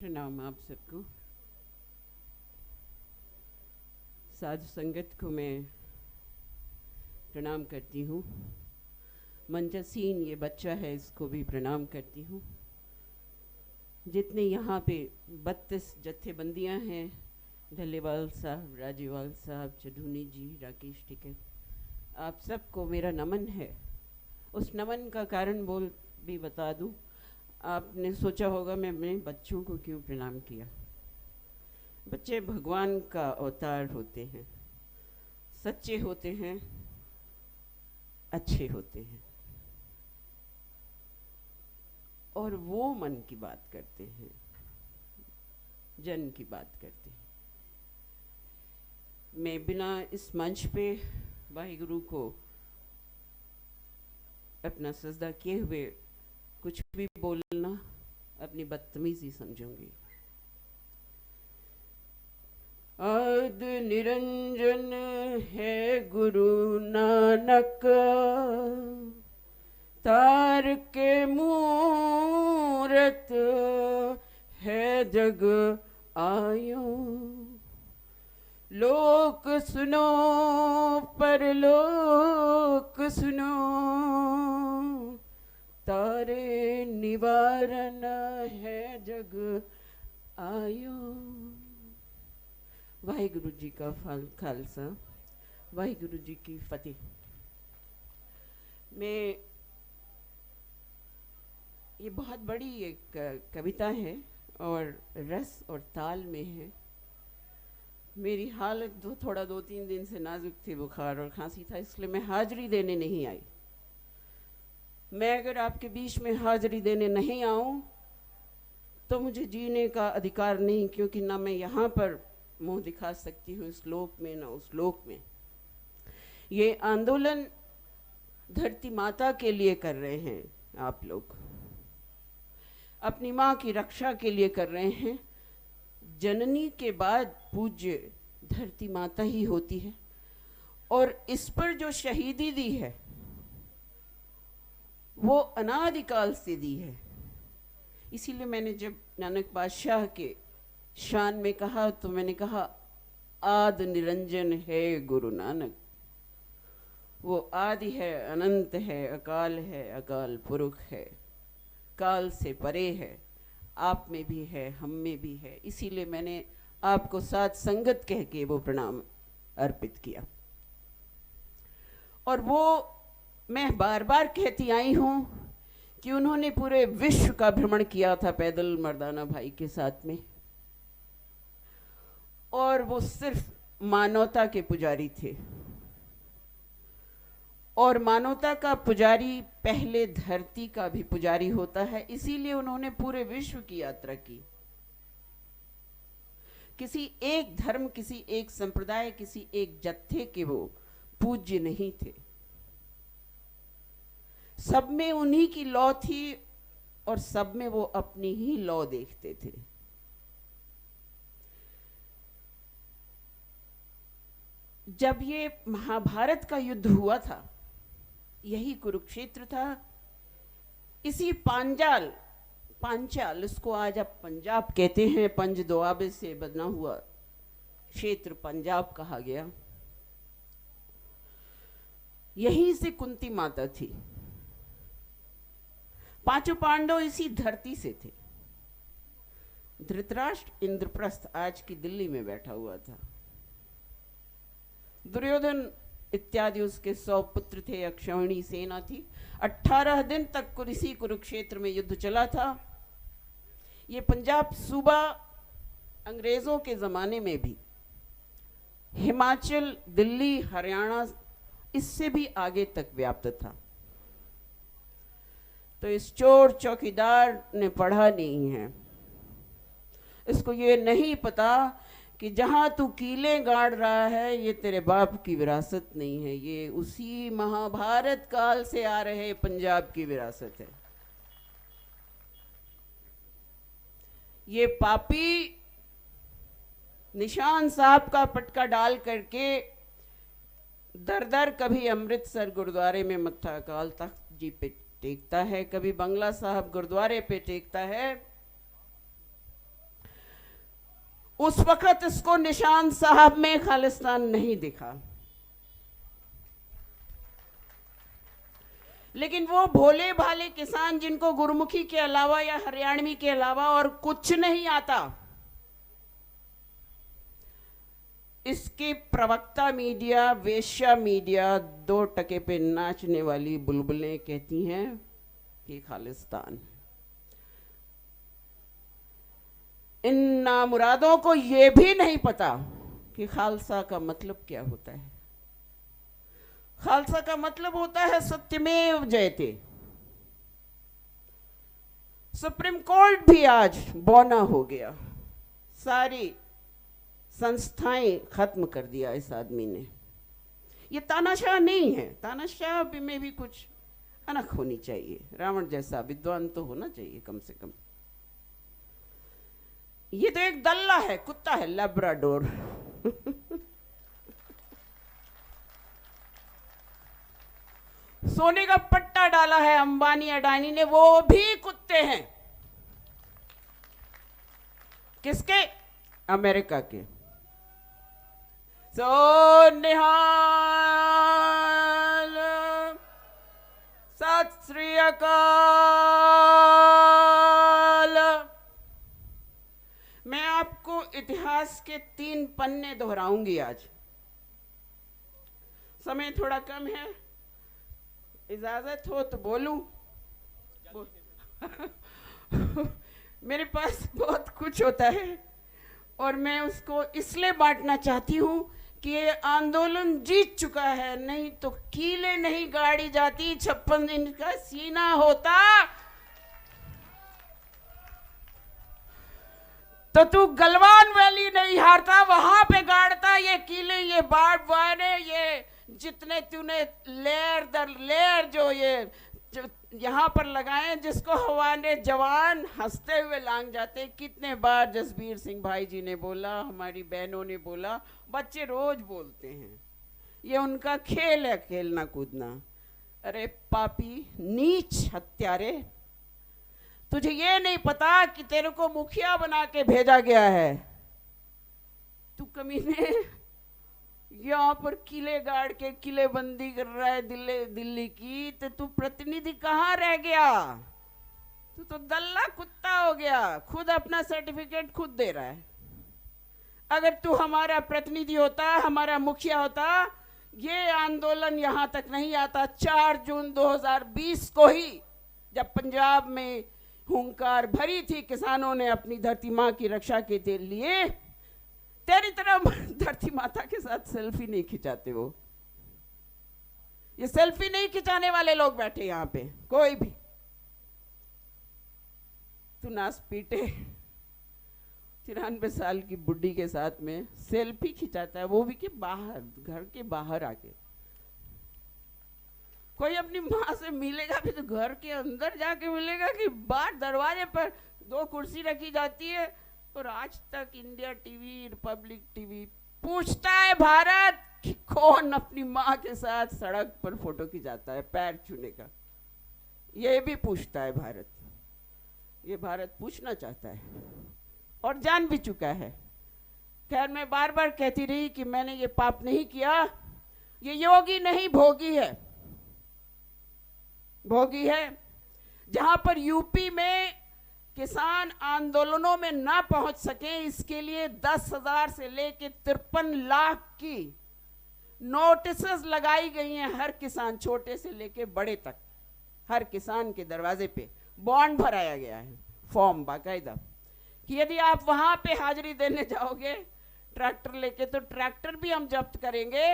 प्रणाम आप सबको। साधु संगत को मैं प्रणाम करती हूँ। मंजसीन ये बच्चा है, इसको भी प्रणाम करती हूँ। जितने यहाँ पे 32 जत्थेबंदियाँ हैं, ढलेवाल साहब, राजेवाल साहब, चढ़ूनी जी, राकेश टिकैत, आप सबको मेरा नमन है। उस नमन का कारण बोल भी बता दूँ। आपने सोचा होगा मैं अपने बच्चों को क्यों प्रणाम किया। बच्चे भगवान का अवतार होते हैं, सच्चे होते हैं, अच्छे होते हैं और वो मन की बात करते हैं, जन की बात करते हैं। मैं बिना इस मंच पे वाहिगुरु को अपना सजदा किए हुए कुछ भी बोलना अपनी बदतमीजी समझूंगी। आद निरंजन है गुरु नानक, तार के मूरत है जग आयो। लोक सुनो परलोक सुनो, तारे निवारण है जग आयो। वाहिगुरु जी का खालसा, वाहिगुरु जी की फतेह। मैं ये बहुत बड़ी एक कविता है और रस और ताल में है। मेरी हालत थोड़ा 2-3 दिन से नाजुक थी, बुखार और खांसी था, इसलिए मैं हाजिरी देने नहीं आई। मैं अगर आपके बीच में हाजिरी देने नहीं आऊं तो मुझे जीने का अधिकार नहीं, क्योंकि ना मैं यहाँ पर मुंह दिखा सकती हूँ इस लोक में, ना उस लोक में। ये आंदोलन धरती माता के लिए कर रहे हैं आप लोग, अपनी माँ की रक्षा के लिए कर रहे हैं। जननी के बाद पूज्य धरती माता ही होती है और इस पर जो शहीदी दी है वो अनादिकाल से दी है। इसीलिए मैंने जब नानक बादशाह के शान में कहा तो मैंने कहा आद निरंजन है गुरु नानक। वो आदि है, अनंत है, अकाल पुरुष है, काल से परे है, आप में भी है, हम में भी है। इसीलिए मैंने आपको साथ संगत कह के वो प्रणाम अर्पित किया। और वो मैं बार बार कहती आई हूँ कि उन्होंने पूरे विश्व का भ्रमण किया था पैदल मर्दाना भाई के साथ में, और वो सिर्फ मानवता के पुजारी थे। और मानवता का पुजारी पहले धरती का भी पुजारी होता है, इसीलिए उन्होंने पूरे विश्व की यात्रा की। किसी एक धर्म, किसी एक संप्रदाय, किसी एक जत्थे के वो पूज्य नहीं थे। सब में उन्हीं की लौ थी और सब में वो अपनी ही लौ देखते थे। जब ये महाभारत का युद्ध हुआ था, यही कुरुक्षेत्र था। इसी पांचाल, इसको आज आप पंजाब कहते हैं, पंज दोआबे से बना हुआ क्षेत्र पंजाब कहा गया। यहीं से कुंती माता थी। पांचों पांडव इसी धरती से थे। धृतराष्ट्र इंद्रप्रस्थ आज की दिल्ली में बैठा हुआ था। दुर्योधन इत्यादि उसके 100 पुत्र थे, अक्षौहिणी सेना थी। 18 दिन तक इसी कुरुक्षेत्र में युद्ध चला था। ये पंजाब सूबा अंग्रेजों के जमाने में भी हिमाचल, दिल्ली, हरियाणा, इससे भी आगे तक व्याप्त था। तो इस चोर चौकीदार ने पढ़ा नहीं है, इसको ये नहीं पता कि जहां तू कीले गाड़ रहा है ये तेरे बाप की विरासत नहीं है, ये उसी महाभारत काल से आ रहे पंजाब की विरासत है। ये पापी निशान साहब का पटका डाल करके दर दर कभी अमृतसर गुरुद्वारे में मत्था अकाल तख्त जी पे टेकता है, कभी बंगला साहब गुरुद्वारे पे टेकता है, उस वक्त इसको निशान साहब में खालिस्तान नहीं दिखा, लेकिन वो भोले भाले किसान जिनको गुरुमुखी के अलावा या हरियाणवी के अलावा और कुछ नहीं आता, इसके प्रवक्ता मीडिया, वेश्या मीडिया, 2 टके पे नाचने वाली बुलबुलें कहती हैं कि खालिस्तान। इन नामुरादों को ये भी नहीं पता कि खालसा का मतलब क्या होता है। खालसा का मतलब होता है सत्यमेव जयते। सुप्रीम कोर्ट भी आज बौना हो गया, सारी संस्थाएं खत्म कर दिया इस आदमी ने। ये तानाशाह नहीं है, तानाशाह में भी कुछ अनख होनी चाहिए, रावण जैसा विद्वान तो होना चाहिए कम से कम। ये तो एक दल्ला है, कुत्ता है, लैब्राडोर। सोने का पट्टा डाला है अंबानी अडानी ने, वो भी कुत्ते हैं। किसके? अमेरिका के। सो निहाल, सत श्री अकाल। मैं आपको इतिहास के 3 पन्ने दोहराऊंगी आज। समय थोड़ा कम है, इजाजत हो तो बोलूं? मेरे पास बहुत कुछ होता है और मैं उसको इसलिए बांटना चाहती हूं कि ये आंदोलन जीत चुका है, नहीं तो कीले नहीं गाड़ी जाती, 56 इंच का सीना होता तो तू गलवान वैली नहीं हारता, वहां पे गाड़ता ये कीले, ये बाढ़ वारे, ये जितने तूने लेयर दर लेयर जो ये यहाँ पर लगाए, जिसको हवा ने जवान हंसते हुए लांग जाते। कितने बार जसबीर सिंह भाई जी ने बोला, हमारी बहनों ने बोला, बच्चे रोज बोलते हैं, ये उनका खेल है, खेलना कूदना। अरे पापी, नीच हत्यारे, तुझे ये नहीं पता कि तेरे को मुखिया बना के भेजा गया है। तू कमीने यहाँ पर किले गाड़ के किले बंदी कर रहा है दिल्ली की, तो तू प्रतिनिधि कहाँ रह गया? तू तो दल्ला कुत्ता हो गया, खुद अपना सर्टिफिकेट खुद दे रहा है। अगर तू हमारा प्रतिनिधि होता, हमारा मुखिया होता, ये आंदोलन यहाँ तक नहीं आता। 4 जून 2020 को ही जब पंजाब में हुंकार भरी थी, किसानों ने अपनी धरती माँ की रक्षा के लिए, तेरी तरह धरती माता के साथ सेल्फी नहीं खिंचाते। वो ये सेल्फी नहीं खिंचाने वाले लोग बैठे यहाँ पे, कोई भी। तू नास पीटे 93 साल की बुढ़ी के साथ में सेल्फी खिंचाता है, वो भी के बाहर, घर के बाहर आके। कोई अपनी माँ से मिलेगा भी तो घर के अंदर जाके मिलेगा कि बाहर दरवाजे पर 2 कुर्सी रखी जाती है। और आज तक इंडिया टीवी, रिपब्लिक टीवी पूछता है भारत कि कौन अपनी माँ के साथ सड़क पर फोटो खिंचाता है पैर छूने का, ये भी पूछता है भारत। ये भारत पूछना चाहता है और जान भी चुका है। खैर, मैं बार बार कहती रही कि मैंने ये पाप नहीं किया, ये योगी नहीं भोगी है। भोगी है। जहां पर यूपी में किसान आंदोलनों में ना पहुंच सके, इसके लिए 10,000 से लेके 53 लाख की नोटिसेस लगाई गई हैं। हर किसान, छोटे से लेके बड़े तक, हर किसान के दरवाजे पे बॉन्ड भराया गया है, फॉर्म बाकायदा, कि यदि आप वहां पे हाजिरी देने जाओगे ट्रैक्टर लेके, तो ट्रैक्टर भी हम जब्त करेंगे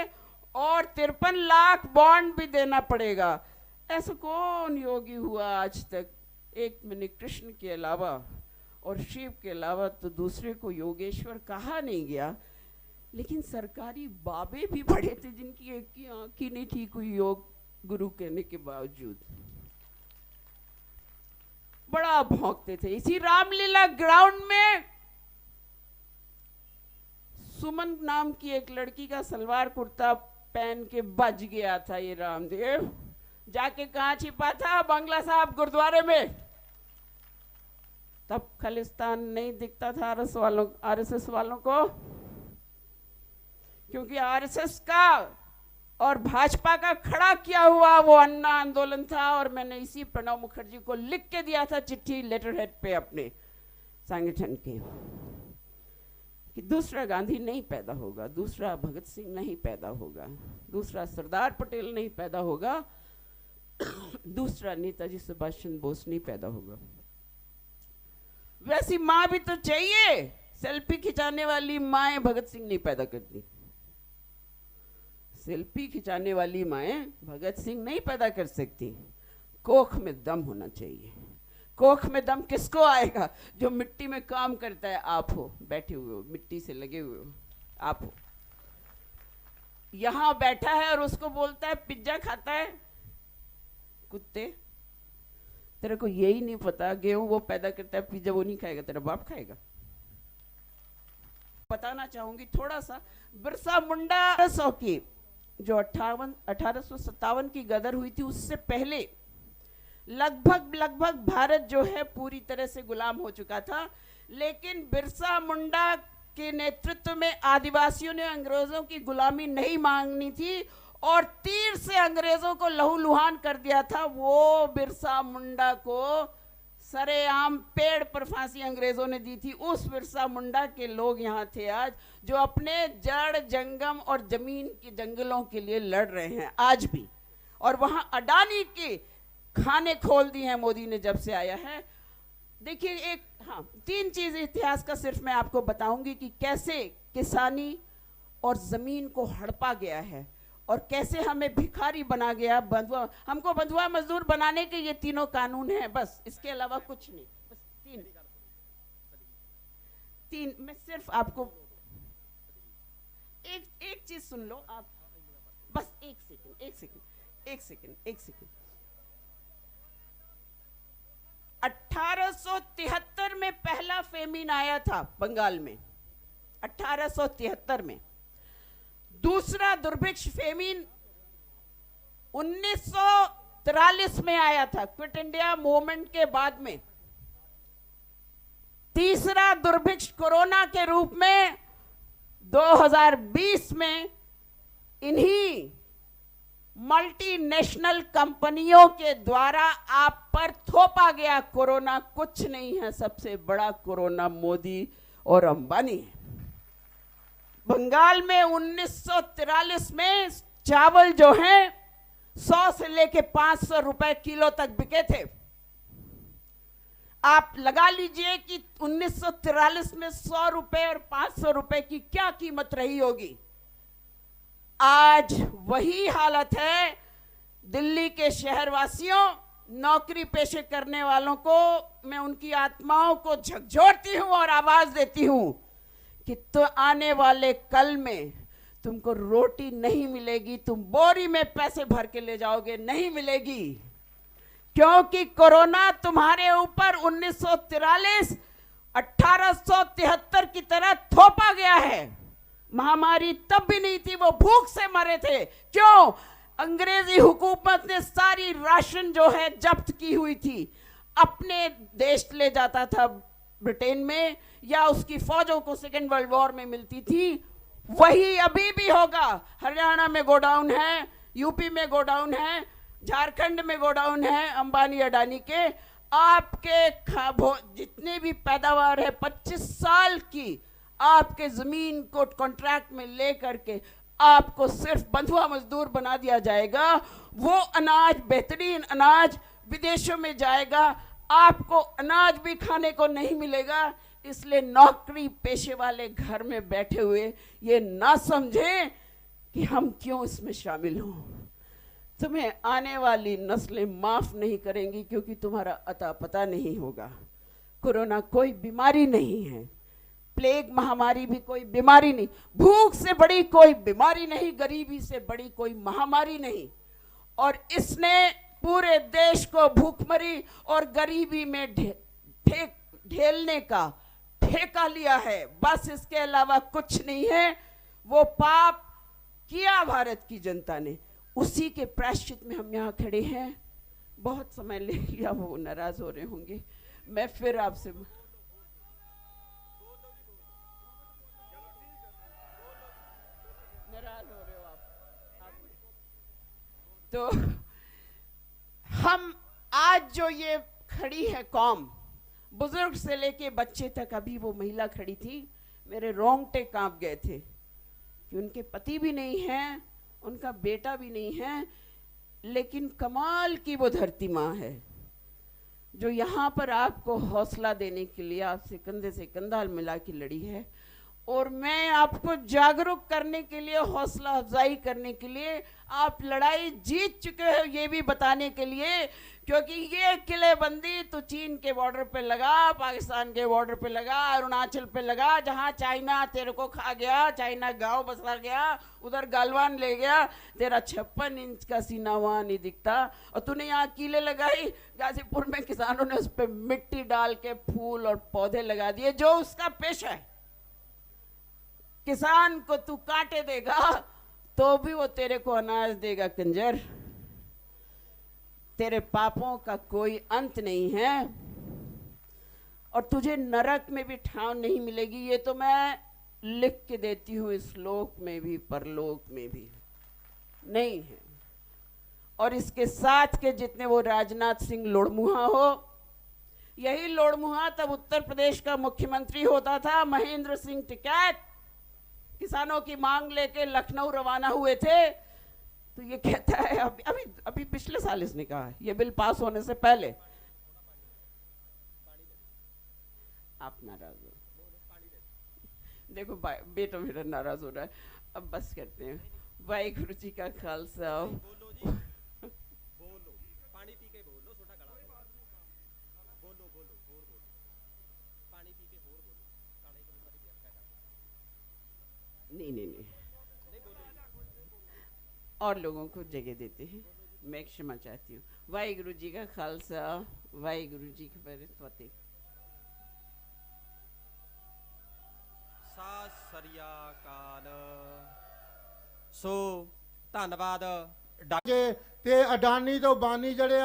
और 53 लाख बॉन्ड भी देना पड़ेगा। ऐसा कौन योगी हुआ आज तक? एक मैंने कृष्ण के अलावा और शिव के अलावा तो दूसरे को योगेश्वर कहा नहीं गया। लेकिन सरकारी बाबे भी बड़े थे जिनकी एक की आंख ही नहीं ठीक हुई योग गुरु कहने के बावजूद, बड़ा भौंकते थे। इसी रामलीला ग्राउंड में सुमन नाम की एक लड़की का सलवार कुर्ता पहन के बज गया था ये रामदेव। जाके कहाँ छिपा था? बंगला साहब गुरुद्वारे में। तब खालिस्तान नहीं दिखता था आरएसएस वालों को, क्योंकि आरएसएस का और भाजपा का खड़ा किया हुआ वो अन्ना आंदोलन था। और मैंने इसी प्रणब मुखर्जी को लिख के दिया था चिट्ठी लेटर हेड पे अपने संगठन के, कि दूसरा गांधी नहीं पैदा होगा, दूसरा भगत सिंह नहीं पैदा होगा, दूसरा सरदार पटेल नहीं पैदा होगा, दूसरा नेताजी सुभाष चंद्र बोस नहीं पैदा होगा। वैसी माँ भी तो चाहिए। सेल्फी खिंचाने वाली माएँ भगत सिंह नहीं पैदा करती, सेल्फी खिंचाने वाली माएँ भगत सिंह नहीं पैदा कर सकती। कोख में दम होना चाहिए। कोख में दम किसको आएगा? जो मिट्टी में काम करता है। आप हो, बैठे हुए हो, मिट्टी से लगे हुए हो, आप हो, यहां बैठा है और उसको बोलता है पिज्जा खाता है। कुत्ते, तेरे को यही नहीं पता गेहूं वो पैदा करता है, पिज्जा वो नहीं खाएगा, तेरा बाप खाएगा। बताना चाहूंगी थोड़ा सा, बिरसा मुंडा की जो 1857 की गदर हुई थी, उससे पहले लगभग भारत जो है पूरी तरह से गुलाम हो चुका था। लेकिन बिरसा मुंडा के नेतृत्व में आदिवासियों ने अंग्रेजों की गुलामी नहीं मांगनी थी और तीर से अंग्रेजों को लहूलुहान कर दिया था। वो बिरसा मुंडा को सरेआम पेड़ पर फांसी अंग्रेजों ने दी थी। उस बिरसा मुंडा के लोग यहाँ थे आज, जो अपने जड़ जंगम और जमीन के जंगलों के लिए लड़ रहे हैं आज भी। और वहां अडानी के खाने खोल दिए हैं मोदी ने जब से आया है। देखिए, एक तीन चीज इतिहास का सिर्फ मैं आपको बताऊंगी कि कैसे किसानी और जमीन को हड़पा गया है और कैसे हमें भिखारी बना गया। बंधुआ, हमको बंधुआ मजदूर बनाने के ये तीनों कानून हैं, बस इसके अलावा कुछ नहीं। बस तीन मैं सिर्फ आपको एक चीज सुन लो आप, बस एक सेकंड। 1873 में पहला फेमिन आया था बंगाल में, 1873 में। दूसरा दुर्भिक्ष फेमिन 1943 में आया था, क्विट इंडिया मूवमेंट के बाद में। तीसरा दुर्भिक्ष कोरोना के रूप में 2020 में इन्हीं मल्टीनेशनल कंपनियों के द्वारा आप पर थोपा गया कोरोना कुछ नहीं है। सबसे बड़ा कोरोना मोदी और अंबानी है। बंगाल में 1943 में चावल जो है 100 से लेके 500 रुपए किलो तक बिके थे। आप लगा लीजिए कि 1943 में 100 रुपए और 500 रुपए की क्या कीमत रही होगी। आज वही हालत है। दिल्ली के शहरवासियों, नौकरी पेशे करने वालों को मैं उनकी आत्माओं को झकझोरती हूं और आवाज देती हूं कि तो आने वाले कल में तुमको रोटी नहीं मिलेगी, तुम बोरी में पैसे भर के ले जाओगे, नहीं मिलेगी। क्योंकि कोरोना तुम्हारे ऊपर 1943 1873 की तरह थोपा गया है। महामारी तब भी नहीं थी, वो भूख से मरे थे। क्यों? अंग्रेजी हुकूमत ने सारी राशन जो है जब्त की हुई थी, अपने देश ले जाता था ब्रिटेन में, या उसकी फौजों को सेकेंड वर्ल्ड वॉर में मिलती थी। वही अभी भी होगा। हरियाणा में गोडाउन है, यूपी में गोडाउन है, झारखंड में गोडाउन है अंबानी अडानी के। आपके जितने भी पैदावार है 25 साल की, आपके जमीन को कॉन्ट्रैक्ट में लेकर के आपको सिर्फ बंधुआ मजदूर बना दिया जाएगा। वो अनाज, बेहतरीन अनाज विदेशों में जाएगा, आपको अनाज भी खाने को नहीं मिलेगा। इसलिए नौकरी पेशे वाले घर में बैठे हुए ये ना समझें कि हम क्यों इसमें शामिल हों। तुम्हें आने वाली नस्लें माफ नहीं करेंगी, क्योंकि तुम्हारा अता पता नहीं होगा। कोरोना कोई बीमारी नहीं है, प्लेग महामारी भी कोई बीमारी नहीं, भूख से बड़ी कोई बीमारी नहीं, गरीबी से बड़ी कोई महामारी नहीं। और इसने पूरे देश को भूखमरी और गरीबी में ढेलने का ठेका लिया है। बस इसके अलावा कुछ नहीं है। वो पाप किया भारत की जनता ने, उसी के प्रायश्चित में हम यहाँ खड़े हैं। बहुत समय ले लिया, वो नाराज हो रहे होंगे। मैं फिर आपसे नाराज हो रहे हो आप। तो हम आज जो ये खड़ी है कौम, बुजुर्ग से लेके बच्चे तक, अभी वो महिला खड़ी थी, मेरे रोंगटे कांप गए थे कि उनके पति भी नहीं है, उनका बेटा भी नहीं है, लेकिन कमाल की वो धरती माँ है जो यहाँ पर आपको हौसला देने के लिए आपसे कंधे से कंधा मिला के लड़ी है। और मैं आपको जागरूक करने के लिए, हौसला अफजाई करने के लिए, आप लड़ाई जीत चुके हो ये भी बताने के लिए, क्योंकि ये किलेबंदी तो चीन के बॉर्डर पे लगा, पाकिस्तान के बॉर्डर पे लगा, अरुणाचल पे लगा, जहां चाइना तेरे को खा गया, चाइना गांव बसा गया, उधर गालवान ले गया, तेरा 56 इंच का सीना वहां नहीं दिखता। और तूने यहाँ कीले लगाई, गाजीपुर में किसानों ने उस पर मिट्टी डाल के फूल और पौधे लगा दिए, जो उसका पेशा है। किसान को तू कांटे देगा तो भी वो तेरे को अनाज देगा। कंजर, तेरे पापों का कोई अंत नहीं है और तुझे नरक में भी ठाव नहीं मिलेगी। ये तो मैं लिख के देती हूँ, इस लोक में भी परलोक में भी नहीं है। और इसके साथ के जितने वो राजनाथ सिंह लोड़मुहा हो, यही लोड़मुहा तब उत्तर प्रदेश का मुख्यमंत्री होता था। महेंद्र सिंह टिकैत किसानों की मांग लेके लखनऊ रवाना हुए थे, तो ये कहता है, अभी अभी पिछले साल इसने कहा, ये बिल पास होने से पहले, आप नाराज हो, देखो बेटा मेरा नाराज हो रहा है, अब बस करते हैं। वाहिगुरु जी का खालसा। नहीं, और लोगों को जगह देते हैं, मैं क्षमा चाहती हूँ। वाहिगुरु जी का खालसा, वाहिगुरु जी की फतेह। सत श्री अकाल। सो धन्नवाद ते अडानी तो बानी जड़े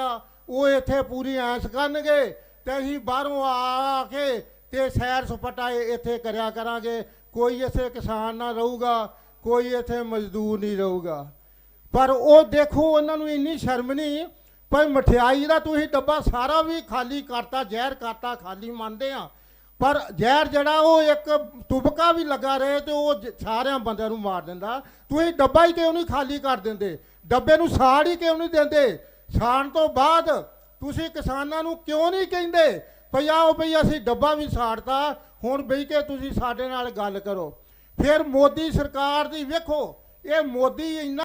वो इत्थे पूरी ऐस करनगे ते असीं बाहरों आ के ते सैर सपाटा इत्थे करया करांगे। कोई इत्थे किसान ना रहूगा, कोई इत्थे मजदूर नहीं रहूगा। पर वो देखो उन्होंने इन्नी शर्म नहीं, पर मठियाई का तुसीं डब्बा सारा भी खाली करता, जहर करता, खाली मानते हैं, पर जहर जड़ा वो एक तुबका भी लगा रहे तो वो सारे बंदे मार दिंदा। तुसीं डब्बा ही क्यों नहीं खाली कर देंदे, डब्बे नूं साड़ ही क्यों नहीं देंदे? साड़ तो बाद तुसीं किसानां नूं क्यों नहीं कहिंदे भई आओ भई असीं डब्बा भी साड़ता, हुण बही के तुसीं साडे नाल गल करो। फिर मोदी सरकार दी वेखो, ये मोदी इन्ना